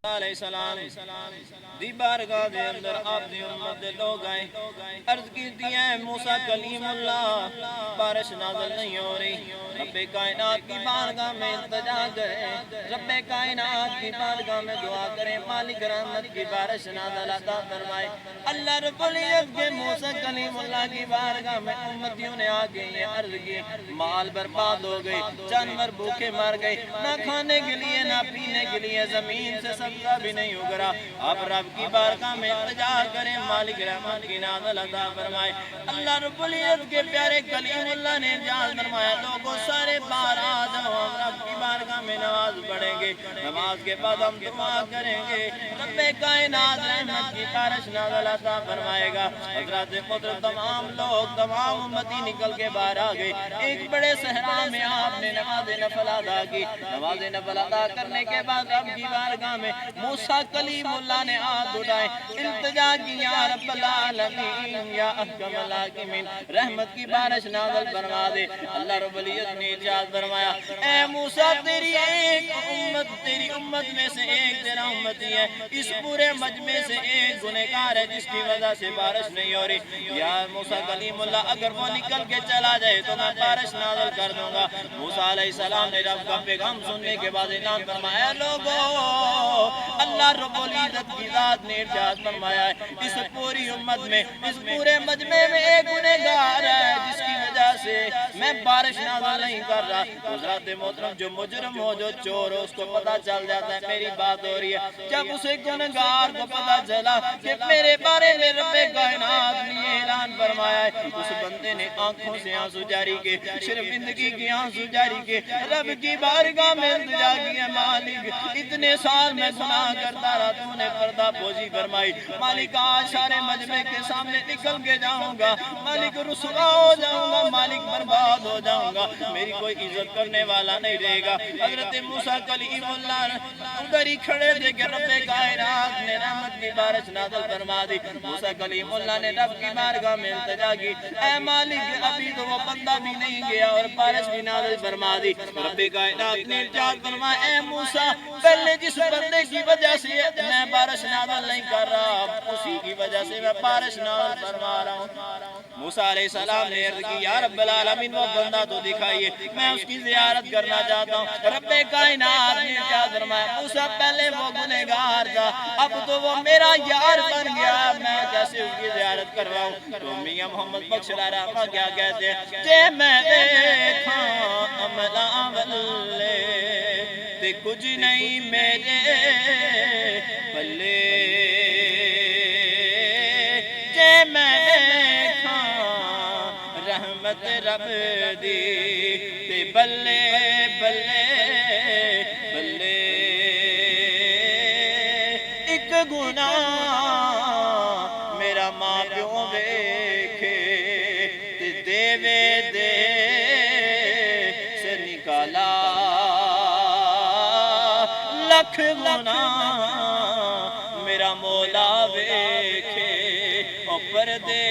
علیہ السلام دی بارگاہ دے اندر آپ دی امت دے لوگ آئے، عرض کی ہے موسیٰ کلیم اللہ بارش نازل نہیں ہو رہی، رب کائنات کی بارگاہ میں التجا کریں، رب کائنات کی بارگاہ میں دعا کریں، مالک رحمت کی بارش نازل عطا فرمائے۔ اللہ رب العزت کے موسیٰ کلیم اللہ کی بارگاہ میں امتیوں نے آگے یہ عرض کی، مال برباد ہو گئی، جانور بھوکے مار گئے، نہ کھانے کے لیے نہ پینے کے لیے زمین سے سبزہ بھی نہیں اگرا، اب رب کی بارگاہ میں التجا کریں، مالک رحمت کی نازل عطا فرمائے۔ اللہ رب العزت کے پیارے کلیم اللہ نے ارشاد فرمایا، لوگوں سارے باہر آ جاؤ، ہم رب کی بارگاہ میں نماز پڑھیں گے، نماز کے بعد ہم دعا کریں گے، رب کائنات رحمت کی بارش نازل عطا فرمائے گا۔ حضرت محترم تمام لوگ تمام امتی نکل کے باہر آ گئے، ایک بڑے صحرا میں آپ نے نماز نفل ادا کی، نماز نفل ادا کرنے کے بعد رب کی بارگاہ میں موسیٰ کلیم اللہ نے ہاتھ اٹھائے، التجا کی، یا رب العالمین یا احکم الحاکمین رحمت کی بارش نازل فرما دے۔ اللہ رب العزت نے ارشاد فرمایا، اے موسیٰ تیری ایک امت، تیری امت میں سے ایک تیرا امتی ہے، اس پورے مجمع سے ایک گنہگار ہے جس کی وجہ سے بارش نہیں ہو رہی، یا موسیٰ کلیم اللہ اگر وہ نکل کے چلا جائے تو میں بارش نازل کر دوں گا۔ موسیٰ علیہ السلام نے رب کا پیغام سننے کے بعد اعلان فرمایا، لوگوں اللہ رب العزت کی ذات نے ارشاد فرمایا ہے، اس پوری امت میں، اس پورے مجمع میں ایک گنہگار ہے جس کی وجہ سے میں بارش نازل نہیں کر رہا۔ حضرت محترم جو مجرم ہو، جو چور ہو، اس کو پتا چل جاتا ہے میری بات ہو رہی ہے، جب اسے گنہگار کو پتا چلا کہ میرے بارے میں رب کائنات نے یہ اعلان فرمایا ہے، اس بندے نے آنکھوں سے آنسو جاری کے، شرمندگی کی آنسو جاری کے، رب کی بارگاہ میں التجا کیا، مالک اتنے سال میں گناہ کرتا رہا، تو نے پردہ پوشی فرمائی، مالک آج سارے مجمع کے سامنے نکل کے جاؤں گا، مالک رسوا ہو جاؤں گا، مالک برباد ہو جاؤں گا، میری کوئی عزت کرنے والا نہیں رہے گا۔ حضرت موسیٰ کلیم اللہ ادھر ہی کھڑے تھے کہ رب کائنات نے رحمت کی بارش نازل فرما دی۔ موسیٰ کلیم اللہ نے رب کی بارگاہ میں التجا کی، اے مالک ابھی تو وہ بندہ بھی نہیں گیا اور بارش بھی نازل فرما دی۔ رب کائنات نے ارشاد فرمایا، اے موسیٰ پہلے جس بندے کی وجہ سے میں بارش نازل نہیں کر رہا، اسی کی وجہ سے میں بارش نازل فرما رہا ہوں۔ موسیٰ علیہ السلام نے عرض کی، یا رب العالمین وہ بندہ تو دکھائیے، میں اس کی زیارت کرنا چاہتا ہوں۔ رب کائنات نے کیا فرمایا، موسیٰ پہلے وہ گنہگار تھا، اب تو وہ میرا یار بن گیا، میں کیسے اس کی زیارت کرواؤں؟ تو میاں محمد بخش رحمہ کیا کہتے ہیں، جے میں دیکھا عملہ والے تے کچھ نہیں میرے پلے، جے میں دیکھا رحمت رب دی تے بلے بلے بلے، ایک گناہ میرا ماں پیوں ویکھے تے دیوے دے سے نکالا، لکھ گناہ میرا مولا ویکھے او پردے